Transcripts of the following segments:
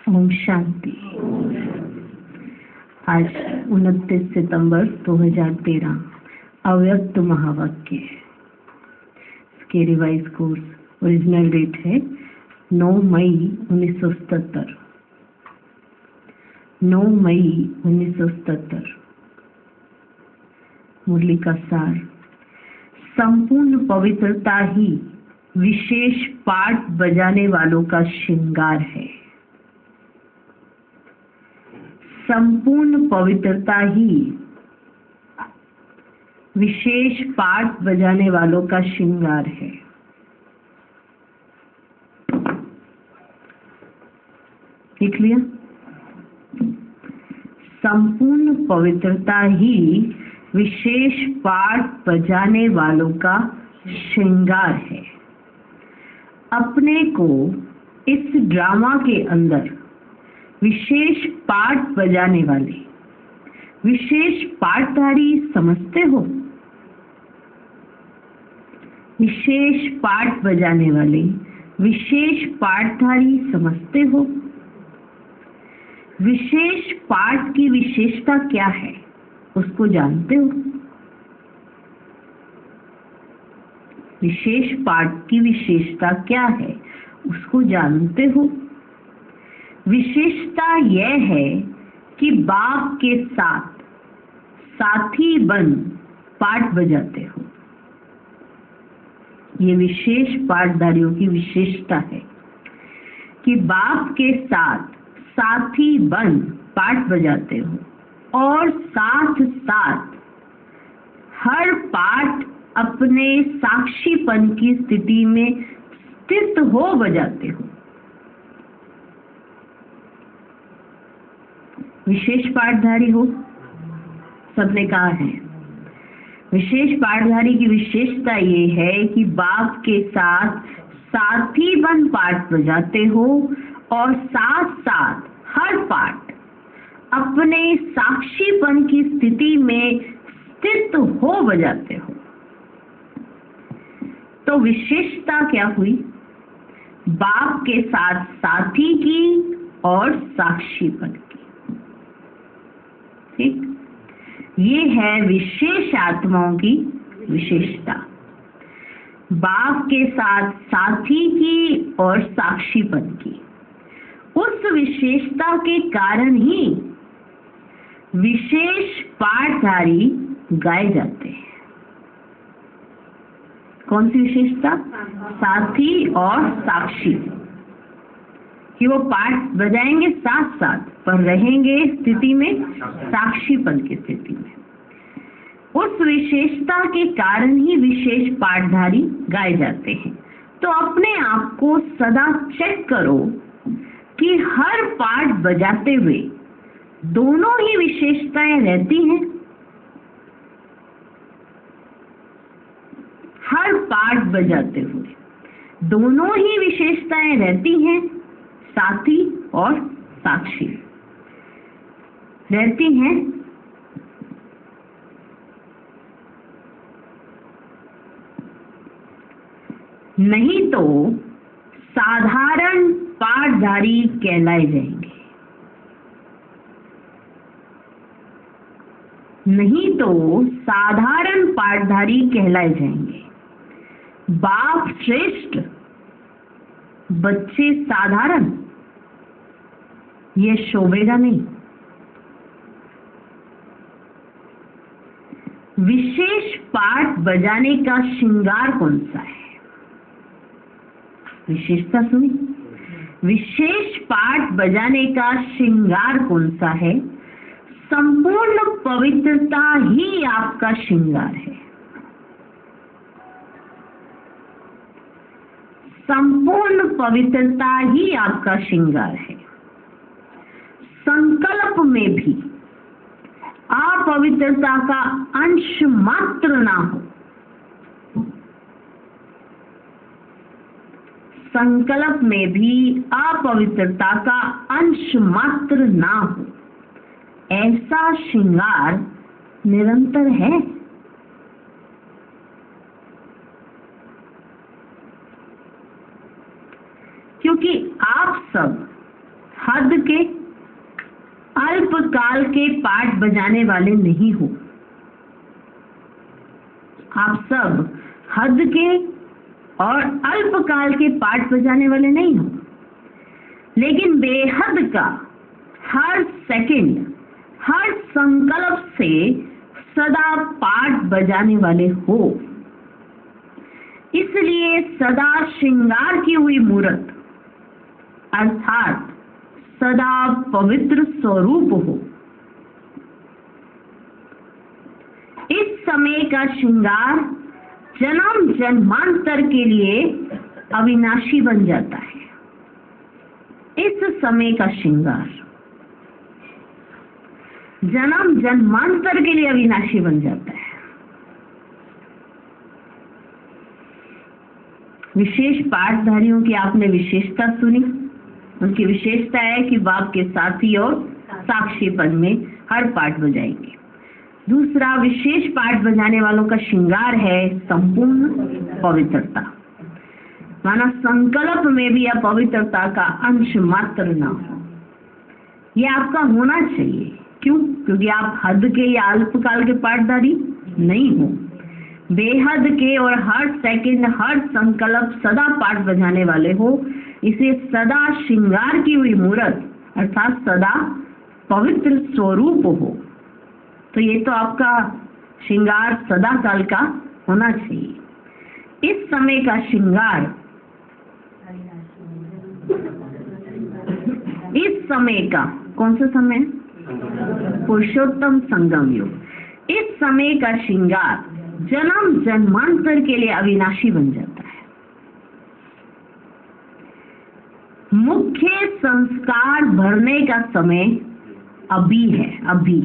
ओम शांति। आज 29 सितंबर 2013 अव्यक्त महावाक्य। इसके रिवाइज कोर्स ओरिजिनल डेट है 9 मई 1977। 9 मई 1977। मुरली का सार। संपूर्ण पवित्रता ही विशेष पाठ बजाने वालों का श्रृंगार है। संपूर्ण पवित्रता ही विशेष पाठ बजाने वालों का श्रृंगार है। लिख लिया? संपूर्ण पवित्रता ही विशेष पाठ बजाने वालों का श्रृंगार है। अपने को इस ड्रामा के अंदर विशेष पाठ बजाने वाले विशेष पाठधारी समझते हो? विशेष पाठ बजाने वाले विशेष पाठधारी समझते हो? विशेष पाठ की विशेषता क्या है उसको जानते हो? विशेष पाठ की विशेषता क्या है उसको जानते हो? विशेषता यह है कि बाप के साथ साथी बन पाठ बजाते हो। ये विशेष पाठधारियों की विशेषता है कि बाप के साथ साथी बन पाठ बजाते हो और साथ साथ हर पाठ अपने साक्षीपन की स्थिति में स्थित हो बजाते हो। विशेष पाठधारी हो, सबने कहा है। विशेष पाठधारी की विशेषता ये है कि बाप के साथ साथी बन पाठ बजाते हो और साथ साथ हर पाठ अपने साक्षीपन की स्थिति में स्थित हो बजाते हो। तो विशेषता क्या हुई? बाप के साथ साथी की और साक्षीपन की। ठीक, ये है विशेष आत्माओं की विशेषता। बाप के साथ साथी की और साक्षीपन की। उस विशेषता के कारण ही विशेष पाठधारी गाए जाते हैं। कौन सी विशेषता? साथी और साक्षी, कि वो पाठ बजाएंगे साथ साथ पर रहेंगे स्थिति में साक्षीपन की स्थिति में। उस विशेषता के कारण ही विशेष पाठधारी गाए जाते हैं। तो अपने आप को सदा चेक करो कि हर पाठ बजाते हुए दोनों ही विशेषताएं रहती हैं। हर पाठ बजाते हुए दोनों ही विशेषताएं रहती हैं, साथी और साक्षी रहती हैं। नहीं तो साधारण पाठधारी कहलाए जाएंगे। नहीं तो साधारण पाठधारी कहलाए जाएंगे। बाप श्रेष्ठ, बच्चे साधारण, ये शोभेगा नहीं। विशेष पाठ बजाने का श्रृंगार कौन सा है? विशेषता सुनी? विशेष पाठ बजाने का श्रृंगार कौन सा है? संपूर्ण पवित्रता ही आपका श्रृंगार है। संपूर्ण पवित्रता ही आपका श्रृंगार है। संकल्प में भी अपवित्रता का अंश मात्र ना हो। संकल्प में भी अपवित्रता का अंश मात्र ना हो, ऐसा श्रृंगार निरंतर है। क्योंकि आप सब हद के अल्पकाल के पाठ बजाने वाले नहीं हो। आप सब हद के और अल्पकाल के पाठ बजाने वाले नहीं हो, लेकिन बेहद का हर सेकंड, हर संकल्प से सदा पाठ बजाने वाले हो। इसलिए सदा श्रृंगार की हुई मूर्त अर्थात सदा पवित्र स्वरूप हो। इस समय का श्रृंगार जन्म जन्मांतर के लिए अविनाशी बन जाता है। इस समय का श्रृंगार जन्म जन्मांतर के लिए अविनाशी बन जाता है। विशेष पाठधारियों की आपने विशेषता सुनी। उनकी विशेषता है कि बाप के साथी और साक्षीपन में हर पाठ बजाएंगे। दूसरा, विशेष पाठ बजाने वालों का श्रृंगार है संपूर्ण पवित्रता, माना संकल्प में भी अपवित्रता का अंश मात्र ना हो। यह आपका होना चाहिए। क्यों? क्योंकि आप हद के या अल्पकाल के पाठधारी नहीं हो। बेहद के और हर सेकंड, हर संकल्प सदा पाठ बजाने वाले हो। इसे सदा श्रृंगार की हुई मूर्त अर्थात सदा पवित्र स्वरूप हो। तो ये तो आपका श्रृंगार सदा काल का होना चाहिए। इस समय का श्रृंगार, इस समय का कौन सा समय? पुरुषोत्तम संगम युग। इस समय का श्रृंगार जन्म जन्मांतर के लिए अविनाशी बन जाता है। मुख्य संस्कार भरने का समय अभी है। अभी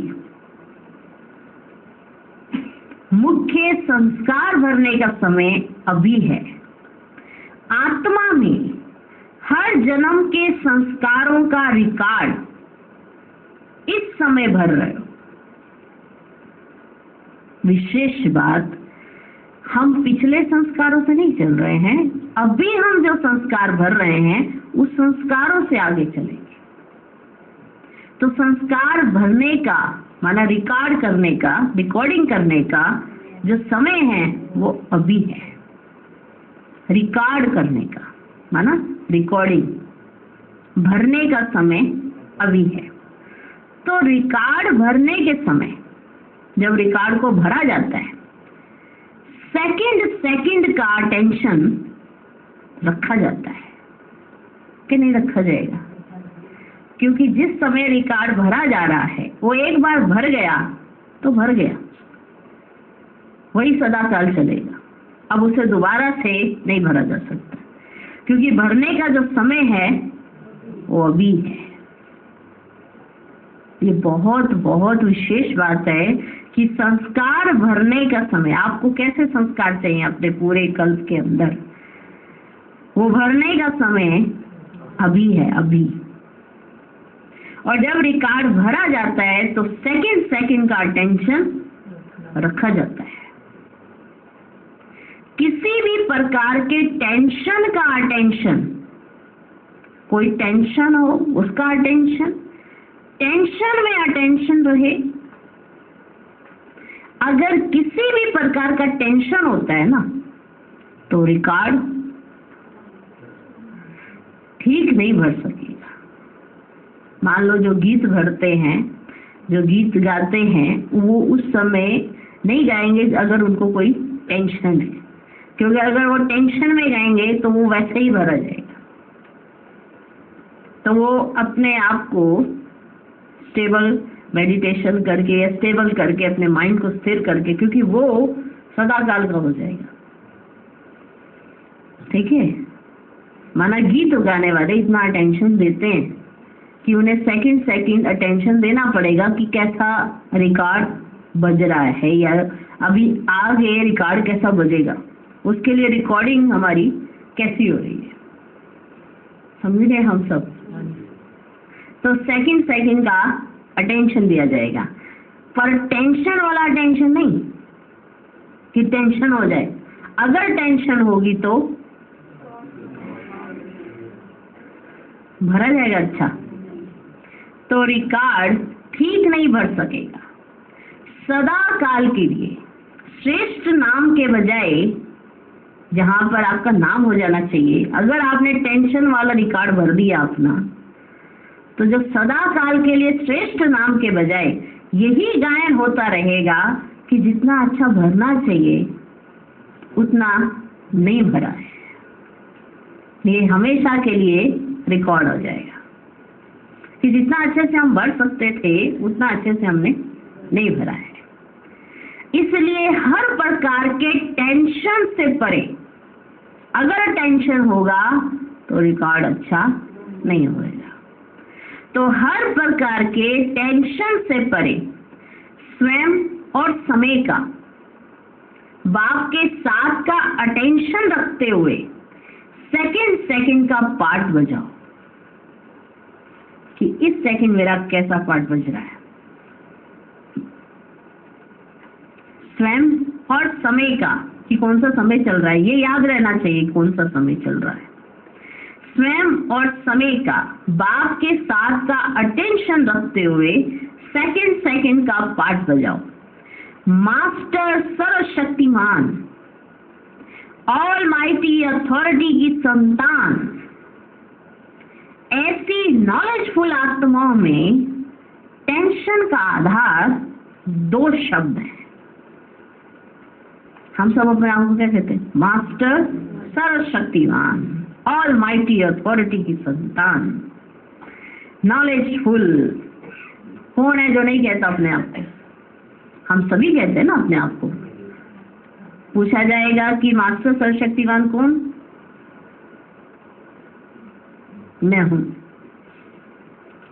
मुख्य संस्कार भरने का समय अभी है। आत्मा में हर जन्म के संस्कारों का रिकॉर्ड इस समय भर रहे हो। विशेष बात, हम पिछले संस्कारों से नहीं चल रहे हैं। अभी हम जो संस्कार भर रहे हैं उस संस्कारों से आगे चलेंगे। तो संस्कार भरने का माना रिकॉर्ड करने का, रिकॉर्डिंग करने का जो समय है वो अभी है। रिकॉर्ड करने का माना रिकॉर्डिंग, भरने का समय अभी है। तो रिकॉर्ड भरने के समय जब रिकॉर्ड को भरा जाता है, सेकंड सेकंड का अटेंशन रखा जाता है कि नहीं रखा जाएगा? क्योंकि जिस समय रिकॉर्ड भरा जा रहा है वो एक बार भर गया तो भर गया, वही सदा काल चलेगा। अब उसे दोबारा से नहीं भरा जा सकता, क्योंकि भरने का जो समय है वो अभी है। ये बहुत बहुत विशेष बात है कि संस्कार भरने का समय, आपको कैसे संस्कार चाहिए अपने पूरे कल्प के अंदर, वो भरने का समय अभी है, अभी। और जब रिकॉर्ड भरा जाता है तो सेकंड सेकंड का अटेंशन रखा जाता है। किसी भी प्रकार के टेंशन का अटेंशन, कोई टेंशन हो उसका अटेंशन, टेंशन में अटेंशन रहे। अगर किसी भी प्रकार का टेंशन होता है ना तो रिकॉर्ड ठीक नहीं भर सकेगा। मान लो जो गीत भरते हैं, जो गीत गाते हैं, वो उस समय नहीं गाएंगे अगर उनको कोई टेंशन है, क्योंकि अगर वो टेंशन में गाएंगे तो वो वैसे ही भरा जाएगा। तो वो अपने आप को स्टेबल मेडिटेशन करके या स्टेबल करके अपने माइंड को स्थिर करके, क्योंकि वो सदा काल का हो जाएगा। ठीक है? माना गीत गाने वाले इतना अटेंशन देते हैं कि उन्हें सेकंड सेकंड अटेंशन देना पड़ेगा कि कैसा रिकॉर्ड बज रहा है या अभी आगे रिकॉर्ड कैसा बजेगा, उसके लिए रिकॉर्डिंग हमारी कैसी हो रही है। समझ गए हम सब? तो सेकंड सेकंड का अटेंशन दिया जाएगा, पर टेंशन वाला अटेंशन नहीं कि टेंशन हो जाए। अगर टेंशन होगी तो भरा जाएगा, अच्छा तो रिकॉर्ड ठीक नहीं भर सकेगा। सदा काल के लिए श्रेष्ठ नाम के बजाय जहां पर आपका नाम हो जाना चाहिए, अगर आपने टेंशन वाला रिकॉर्ड भर दिया अपना, तो जो सदा काल के लिए श्रेष्ठ नाम के बजाय यही गायन होता रहेगा कि जितना अच्छा भरना चाहिए उतना नहीं भरा है। ये हमेशा के लिए रिकॉर्ड हो जाएगा कि जितना अच्छे से हम भर सकते थे उतना अच्छे से हमने नहीं भरा है। इसलिए हर प्रकार के टेंशन से परे, अगर टेंशन होगा तो रिकॉर्ड अच्छा नहीं होगा। तो हर प्रकार के टेंशन से परे स्वयं और समय का, बाप के साथ का अटेंशन रखते हुए सेकंड सेकंड का पार्ट बजाओ कि इस सेकंड मेरा कैसा पार्ट बज रहा है। स्वयं और समय का कि कौन सा समय चल रहा है, ये याद रहना चाहिए कौन सा समय चल रहा है। स्वयं और समय का, बाप के साथ का अटेंशन रखते हुए सेकंड सेकंड का पार्ट बजाओ। मास्टर सर्वशक्तिमान ऑलमाइटी अथॉरिटी की संतान, ऐसी नॉलेजफुल आत्माओं में टेंशन का आधार दो शब्द है। हम सब अपने आप को क्या कहते हैं? मास्टर सर्वशक्तिमान ऑलमाइटी अथॉरिटी की संतान, नॉलेजफुल। कौन है जो नहीं कहता अपने आप को? हम सभी कहते हैं ना अपने आप को। पूछा जाएगा कि मास्टर सर्वशक्तिमान कौन? मैं हूं,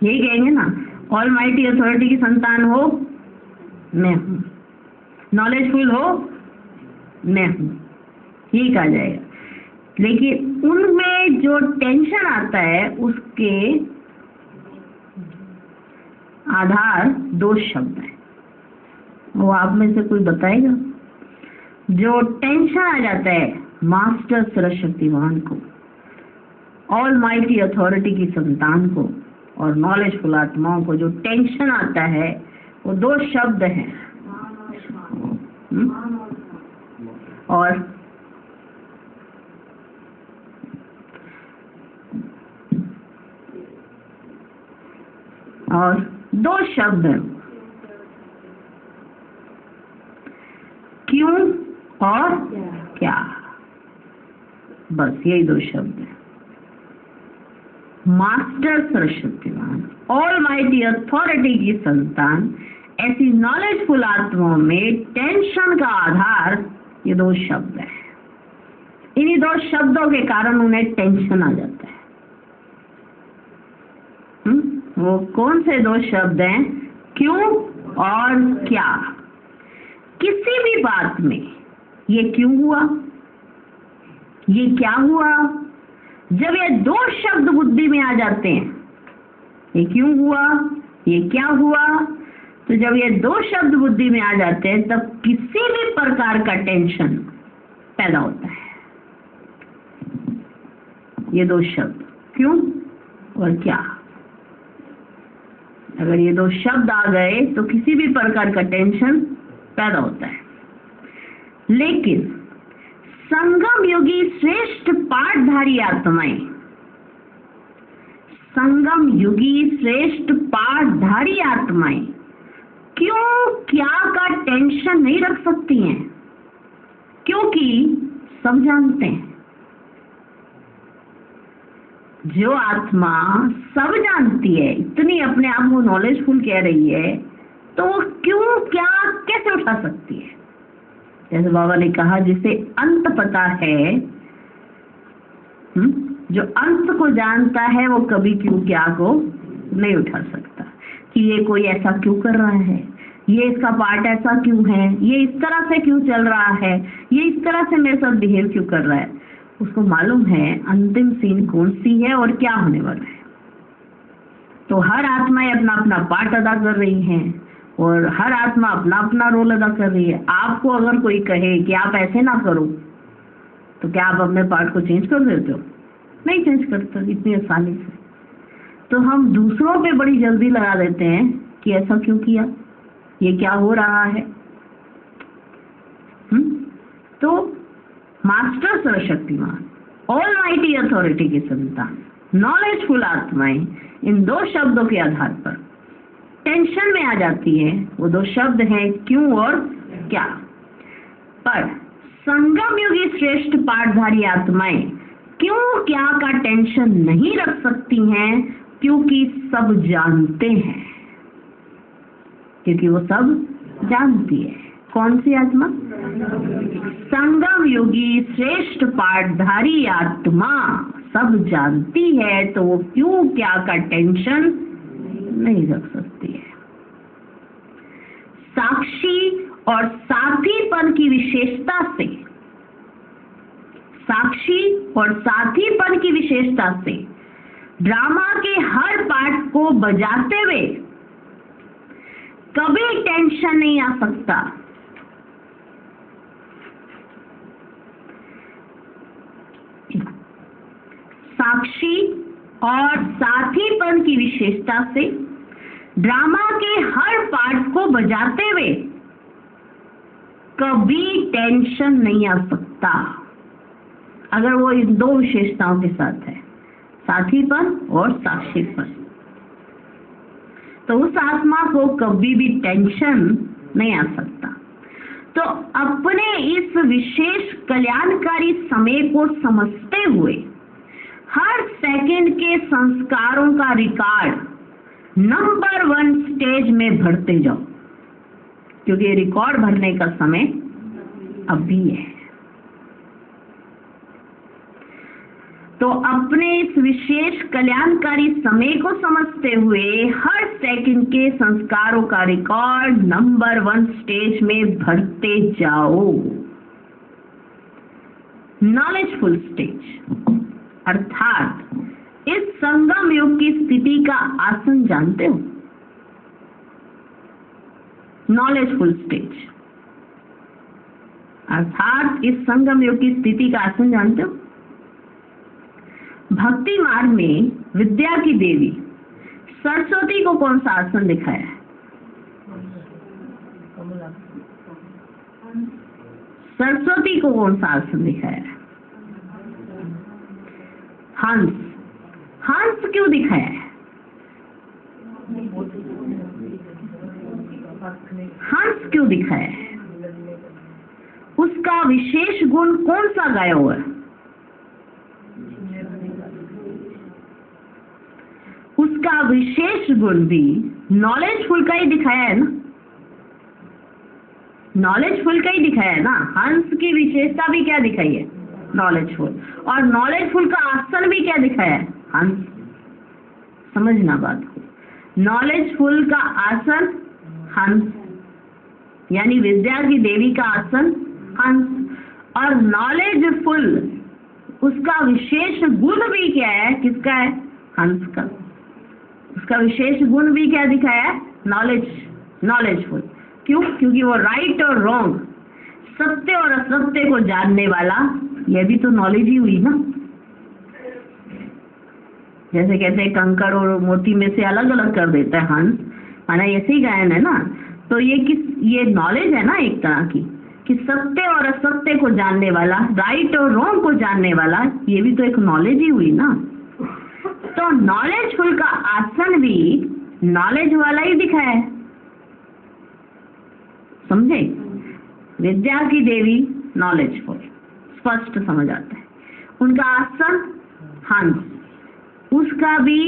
यही कहेंगे ना। ऑलमाइटी अथॉरिटी की संतान हो, मैं हूं। नॉलेजफुल हो, मैं हूं, यही कहा जाएगा। लेकिन उनमें जो टेंशन आता है उसके आधार दो शब्द हैं। वो आप में से कोई बताएगा? जो टेंशन आ जाता है मास्टर सर्वशक्तिमान को, ऑलमाइटी अथॉरिटी की संतान को और नॉलेजफुल आत्माओं को जो टेंशन आता है वो दो शब्द हैं। और दो शब्द हैं, क्यों और क्या। बस यही दो शब्द हैं। मास्टर सर्वशक्तिमान ऑलमाइटी अथॉरिटी की संतान, ऐसी नॉलेजफुल आत्माओं में टेंशन का आधार ये दो शब्द है। इन्हीं दो शब्दों के कारण उन्हें टेंशन आ जाता है। वो कौन से दो शब्द हैं? क्यों और क्या। किसी भी बात में ये क्यों हुआ, ये क्या हुआ, जब ये दो शब्द बुद्धि में आ जाते हैं, ये क्यों हुआ, ये क्या हुआ, तो जब ये दो शब्द बुद्धि में आ जाते हैं तब किसी भी प्रकार का टेंशन पैदा होता है। ये दो शब्द क्यों और क्या, अगर ये दो शब्द आ गए तो किसी भी प्रकार का टेंशन पैदा होता है। लेकिन संगम योगी श्रेष्ठ पाठधारी आत्माएं, संगम युगी श्रेष्ठ पाठधारी आत्माएं क्यों क्या का टेंशन नहीं रख सकती हैं? क्योंकि सब जानते हैं, जो आत्मा सब जानती है, इतनी अपने आप को नॉलेजफुल कह रही है, तो वो क्यों क्या कैसे उठा सकती है? जैसे बाबा ने कहा, जिसे अंत पता है, जो अंत को जानता है वो कभी क्यों क्या को नहीं उठा सकता कि ये कोई ऐसा क्यों कर रहा है, ये इसका पार्ट ऐसा क्यों है, ये इस तरह से क्यों चल रहा है, ये इस तरह से मेरे साथ बिहेव क्यों कर रहा है। उसको मालूम है अंतिम सीन कौन सी है और क्या होने वाला है। तो हर आत्माएं अपना अपना पार्ट अदा कर रही हैं और हर आत्मा अपना अपना रोल अदा कर रही है। आपको अगर कोई कहे कि आप ऐसे ना करो, तो क्या आप अपने पार्ट को चेंज कर देते हो? नहीं चेंज करते इतनी आसानी से। तो हम दूसरों पे बड़ी जल्दी लगा देते हैं कि ऐसा क्यों किया, ये क्या हो रहा है। तो मास्टर सर्वशक्तिमान, ऑलमाइटी अथॉरिटी की संतान, नॉलेजफुल आत्माएं इन दो शब्दों के आधार पर टेंशन में आ जाती है। वो दो शब्द हैं क्यों और क्या। पर संगम युगी श्रेष्ठ पाठधारी आत्माएं क्यों क्या का टेंशन नहीं रख सकती हैं, क्योंकि सब जानते हैं, क्योंकि वो सब जानती है। कौन सी आत्मा? संगम योगी श्रेष्ठ पाठधारी आत्मा सब जानती है, तो वो क्यों क्या का टेंशन नहीं रख सकती है। साक्षी और साथीपन की विशेषता से, साक्षी और साथीपन की विशेषता से ड्रामा के हर पार्ट को बजाते हुए कभी टेंशन नहीं आ सकता। साक्षी और साथीपन की विशेषता से ड्रामा के हर पार्ट को बजाते हुए कभी टेंशन नहीं आ सकता, अगर वो इन दो विशेषताओं के साथ है, साथीपन और साक्षीपन। तो उस आत्मा को कभी भी टेंशन नहीं आ सकता। तो अपने इस विशेष कल्याणकारी समय को समझते हुए हर सेकंड के संस्कारों का रिकॉर्ड नंबर 1 स्टेज में भरते जाओ, क्योंकि रिकॉर्ड भरने का समय अभी है। तो अपने इस विशेष कल्याणकारी समय को समझते हुए हर सेकंड के संस्कारों का रिकॉर्ड नंबर 1 स्टेज में भरते जाओ। नॉलेजफुल स्टेज, अर्थात इस संगम युग की स्थिति का आसन जानते हो। नॉलेजफुल स्टेज अर्थात इस संगम युग की स्थिति का आसन जानते हो। भक्ति मार्ग में विद्या की देवी सरस्वती को कौन सा आसन दिखाया है? सरस्वती को कौन सा आसन दिखाया है? हंस। हंस क्यों दिखाया है? हंस क्यों दिखाया है? उसका विशेष गुण कौन सा गाया हुआ है? उसका विशेष गुण भी नॉलेजफुल का ही दिखाया है ना। नॉलेजफुल का ही दिखाया है ना। हंस की विशेषता भी क्या दिखाई है? नॉलेजफुल। और नॉलेजफुल का आसन भी क्या दिखाया है? हंस। समझना बात को। नॉलेजफुल का आसन हंस, यानी विद्या की देवी का आसन हंस। और नॉलेजफुल उसका विशेष गुण भी क्या है? किसका है? हंस का। उसका विशेष गुण भी क्या दिखाया है? नॉलेजफुल। क्यों? क्योंकि वो राइट और रॉन्ग, सत्य और असत्य को जानने वाला, यह भी तो नॉलेज ही हुई ना। जैसे कहते हैं कंकड़ और मोती में से अलग अलग कर देता है हंस, माना ऐसे ही गायन है ना। तो ये नॉलेज है ना एक तरह की, कि सत्य और असत्य को जानने वाला, राइट और रॉन्ग को जानने वाला, ये भी तो एक नॉलेज ही हुई ना। तो नॉलेजफुल का आसन भी नॉलेज वाला ही दिखाया है। समझे? विद्या की देवी नॉलेजफुल, स्पष्ट समझ आता है। उनका आसन हंस, उसका भी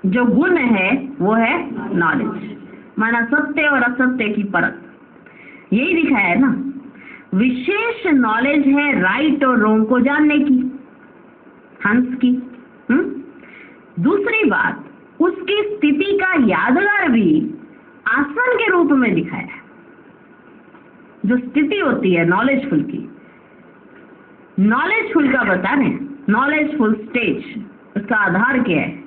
जो गुण है वो है नॉलेज, माना सत्य और असत्य की परख, यही दिखाया है ना। विशेष नॉलेज है राइट और रॉन्ग को जानने की, हंस की। दूसरी बात, उसकी स्थिति का यादगार भी आसन के रूप में दिखाया है। जो स्थिति होती है नॉलेजफुल की, नॉलेजफुल का बता रहे हैं, नॉलेजफुल स्टेज, उसका आधार क्या है?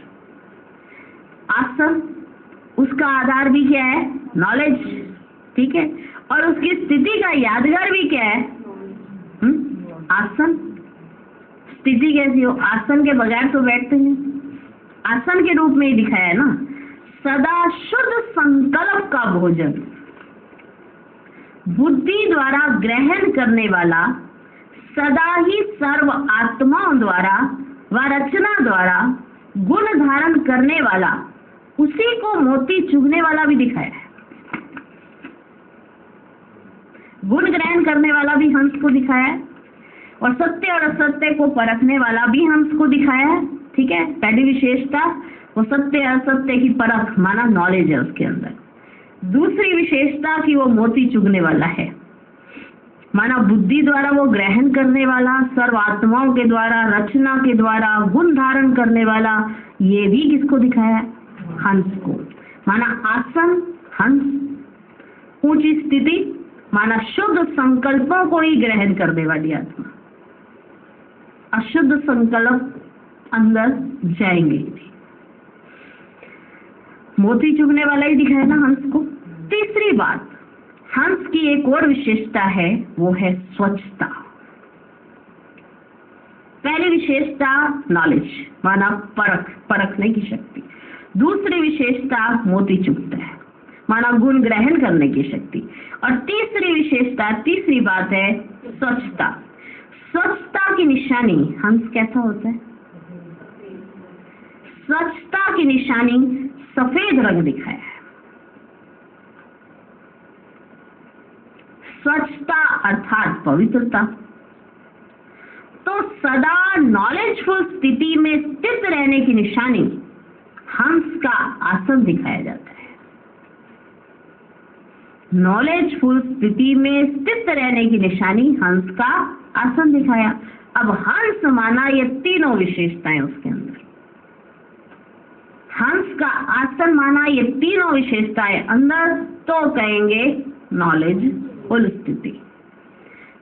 आसन। उसका आधार भी क्या है? नॉलेज, ठीक है। और उसकी स्थिति का यादगार भी क्या है? आसन। स्थिति कैसी हो? आसन के बगैर तो बैठते हैं, आसन के रूप में ही दिखाया है ना, सदा शुद्ध संकल्प का भोजन, बुद्धि द्वारा ग्रहण करने वाला, सदा ही सर्व आत्माओं द्वारा व रचना द्वारा गुण धारण करने वाला, उसी को मोती चुगने वाला भी दिखाया है। गुण ग्रहण करने वाला भी हंस को दिखाया है, और सत्य और असत्य को परखने वाला भी हंस को दिखाया है। ठीक है, पहली विशेषता वो सत्य असत्य की परख, माना नॉलेज है उसके अंदर। दूसरी विशेषता कि वो मोती चुगने वाला है, माना बुद्धि द्वारा वो ग्रहण करने वाला, सर्व आत्माओं के द्वारा, रचना के द्वारा गुण धारण करने वाला। ये भी किसको दिखाया है? हंस को। माना आसन हंस, ऊंची स्थिति माना शुद्ध संकल्पों को ही ग्रहण करने वाली आत्मा, अशुद्ध संकल्प अंदर जाएंगे नहीं। मोती चुगने वाला ही दिखाया ना हंस को। तीसरी बात, हंस की एक और विशेषता है, वो है स्वच्छता। पहली विशेषता नॉलेज, माना परखने की शक्ति। दूसरी विशेषता मोती चुगता है, माना गुण ग्रहण करने की शक्ति। और तीसरी विशेषता, तीसरी बात है स्वच्छता। स्वच्छता की निशानी हंस कैसा होता है? स्वच्छता की निशानी सफेद रंग दिखाया है। स्वच्छता अर्थात पवित्रता। तो सदा नॉलेजफुल स्थिति में स्थित रहने की निशानी हंस का आसन दिखाया जाता है। नॉलेजफुल स्थिति में स्थित रहने की निशानी हंस का आसन दिखाया। अब हंस माना ये तीनों विशेषताएं उसके अंदर। हंस का आसन माना ये तीनों विशेषताएं अंदर, तो कहेंगे नॉलेजफुल स्थिति।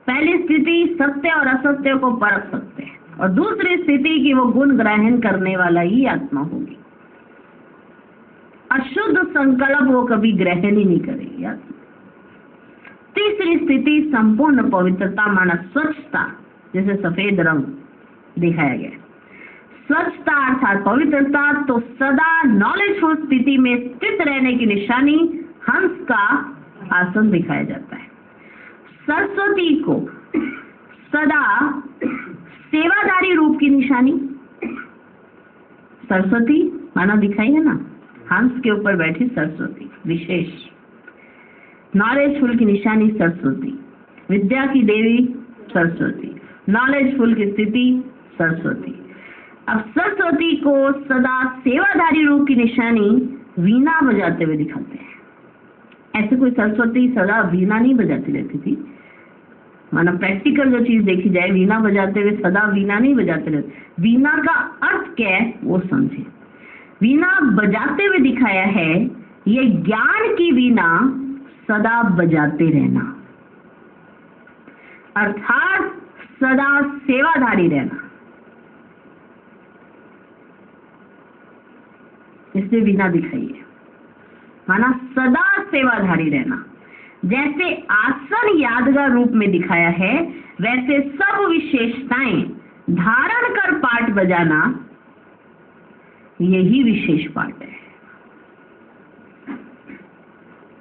पहली स्थिति सत्य और असत्य को परख सकते हैं, और दूसरी स्थिति की वो गुण ग्रहण करने वाला ही आत्मा होगी। अशुद्ध संकल्प वो कभी ग्रहण ही नहीं करेगी आत्मा। तीसरी स्थिति संपूर्ण पवित्रता, माना स्वच्छता, जैसे सफेद रंग दिखाया गया। स्वच्छता अर्थात पवित्रता, तो सदा नॉलेजफुल स्थिति में स्थित रहने की निशानी हंस का आसन दिखाया जाता है। सरस्वती को सदा सेवादारी रूप की निशानी, सरस्वती माना दिखाई है ना, हंस के ऊपर बैठी सरस्वती, विशेष नॉलेजफुल की निशानी सरस्वती, विद्या की देवी सरस्वती, नॉलेजफुल की स्थिति सरस्वती। अब सरस्वती को सदा सेवादारी रूप की निशानी वीणा बजाते हुए दिखाते हैं। ऐसे कोई सरस्वती सदा वीणा नहीं बजाती रहती थी, माना प्रैक्टिकल जो चीज देखी जाए, वीणा बजाते हुए सदा वीणा नहीं बजाते रहते। वीणा का अर्थ क्या है वो समझे। वीणा बजाते हुए दिखाया है, ये ज्ञान की वीणा सदा बजाते रहना, अर्थात सदा सेवाधारी रहना, इसलिए वीणा दिखाई है, माना सदा सेवाधारी रहना। जैसे आसन यादगार रूप में दिखाया है, वैसे सब विशेषताएं धारण कर पाठ बजाना, यही विशेष पाठ है।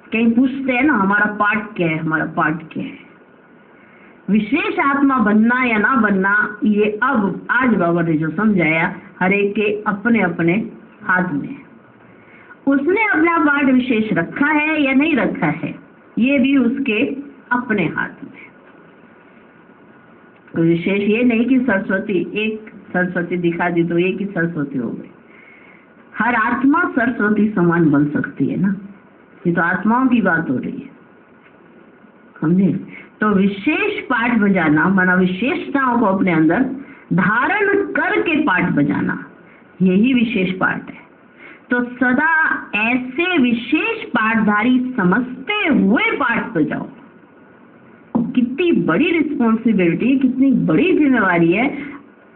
कहीं पूछते हैं ना हमारा पाठ क्या है, हमारा पाठ क्या है। विशेष आत्मा बनना या ना बनना, ये अब आज बाबा ने जो समझाया, हर एक के अपने अपने हाथ में है। उसने अपना पाठ विशेष रखा है या नहीं रखा है, ये भी उसके अपने हाथ में। तो विशेष ये नहीं कि सरस्वती, एक सरस्वती दिखा दी तो एक ही सरस्वती हो गई। हर आत्मा सरस्वती समान बन सकती है ना, ये तो आत्माओं की बात हो रही है, समझे। तो विशेष पाठ बजाना माना विशेषताओं को अपने अंदर धारण करके पाठ बजाना, यही विशेष पाठ है। तो सदा ऐसे विशेष पाठधारी समझते हुए पाठ बजाओ। कितनी बड़ी रिस्पॉन्सिबिलिटी, कितनी बड़ी जिम्मेवारी है।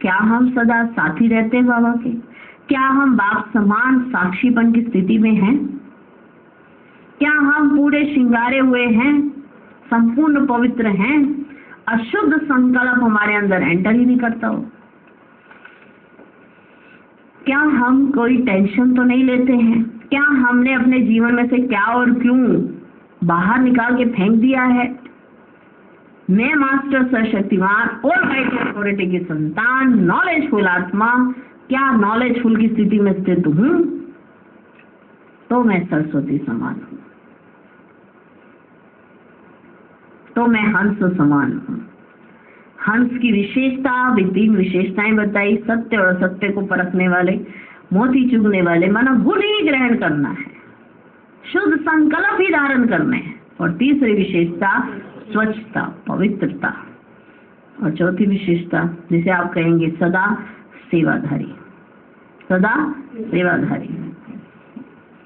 क्या हम सदा साथी रहते हैं बाबा के? क्या हम बाप समान साक्षीपन की स्थिति में हैं? क्या हम पूरे श्रृंगारे हुए हैं, संपूर्ण पवित्र हैं, अशुद्ध संकल्प हमारे अंदर एंटर ही नहीं करता हो? क्या हम कोई टेंशन तो नहीं लेते हैं? क्या हमने अपने जीवन में से क्या और क्यों बाहर निकाल के फेंक दिया है? मैं मास्टर सर्वशक्तिमान और माइटी अथॉरिटी की संतान, नॉलेजफुल आत्मा, क्या नॉलेजफुल की स्थिति में स्थित हूँ तो मैं सरस्वती समान हूँ, तो मैं हंस समान हूँ। हंस की विशेषता भी 3 विशेषताएं बताई। सत्य और असत्य को परखने वाले, मोती चुगने वाले, माना गुण ही ग्रहण करना है, शुद्ध संकल्प ही धारण करने हैं। और तीसरी विशेषता स्वच्छता, पवित्रता। और चौथी विशेषता जिसे आप कहेंगे सदा सेवाधारी, सदा सेवाधारी।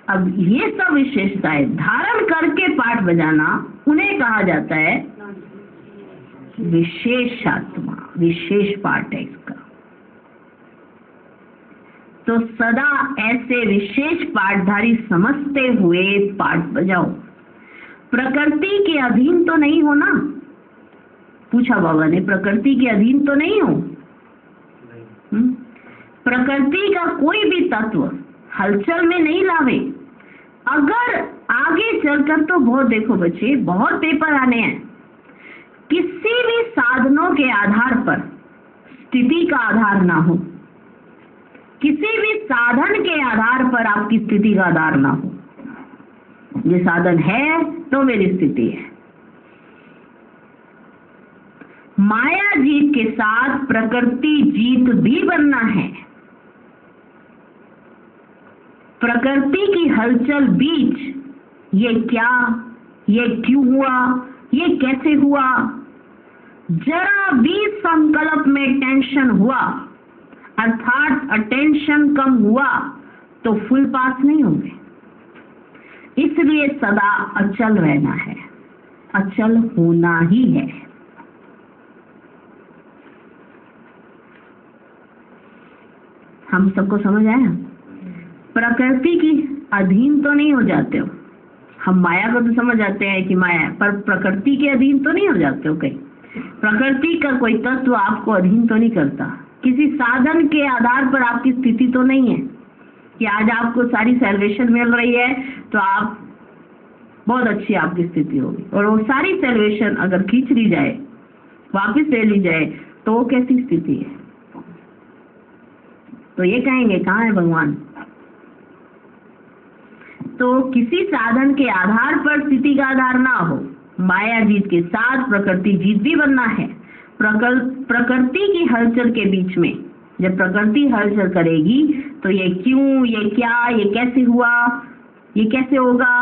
अब ये सब विशेषताएं धारण करके पाठ बजाना, उन्हें कहा जाता है विशेष आत्मा, विशेष पाठ है इसका। तो सदा ऐसे विशेष पाठधारी समझते हुए पाठ बजाओ। प्रकृति के अधीन तो नहीं हो ना? पूछा बाबा ने, प्रकृति के अधीन तो नहीं हो? प्रकृति का कोई भी तत्व हलचल में नहीं लावे। अगर आगे चलकर तो बहुत, देखो बच्चे, बहुत पेपर आने हैं, किसी भी साधनों के आधार पर स्थिति का आधार ना हो, किसी भी साधन के आधार पर आपकी स्थिति का आधार ना हो। ये साधन है तो मेरी स्थिति है। माया जीत के साथ प्रकृति जीत भी बनना है। प्रकृति की हलचल बीच ये क्या, ये क्यों हुआ, ये कैसे हुआ, जरा भी संकल्प में टेंशन हुआ, अर्थात अटेंशन कम हुआ तो फुल पास नहीं होंगे। इसलिए सदा अचल रहना है, अचल होना ही है। हम सबको समझ आया? प्रकृति की अधीन तो नहीं हो जाते हो। हम माया को तो समझ आते हैं कि माया है, पर प्रकृति के अधीन तो नहीं हो जाते हो कहीं। प्रकृति का कोई तत्व आपको अधीन तो नहीं करता। किसी साधन के आधार पर आपकी स्थिति तो नहीं है कि आज आपको सारी सैल्वेशन मिल रही है तो आप बहुत अच्छी आपकी स्थिति होगी, और वो सारी सैल्वेशन अगर खींच ली जाए, वापस ले ली जाए, तो वो कैसी स्थिति है? तो ये कहेंगे कहाँ है भगवान? तो किसी साधन के आधार पर स्थिति का आधार ना हो। माया जीत के साथ प्रकृति जीत भी बनना है। प्रकृति की हलचल के बीच में जब प्रकृति हलचल करेगी तो ये क्यों, ये क्या, ये कैसे हुआ, ये कैसे होगा,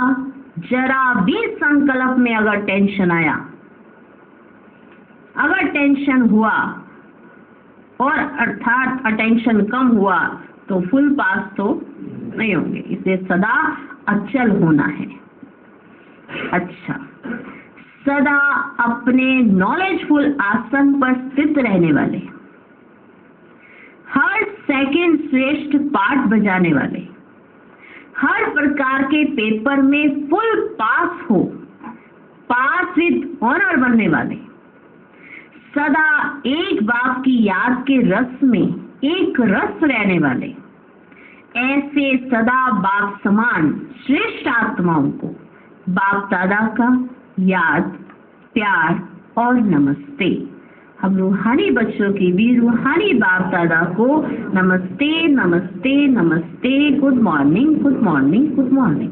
जरा भी संकल्प में अगर टेंशन आया, अगर टेंशन हुआ और अर्थात अटेंशन कम हुआ तो फुल पास तो नहीं होंगे। इसलिए सदा अचल होना है। अच्छा, सदा अपने नॉलेजफुल आसन पर स्थित रहने वाले, हर सेकंड श्रेष्ठ पाठ बजाने वाले, हर प्रकार के पेपर में फुल पास हो, पास विद ऑनर बनने वाले, सदा एक बाप की याद के रस में एक रस रहने वाले, ऐसे सदा बाप समान श्रेष्ठ आत्माओं को बाप दादा का याद, प्यार और नमस्ते। हम रूहानी बच्चों की भी रूहानी बाप दादा को नमस्ते, नमस्ते, नमस्ते, good morning, good morning, good morning.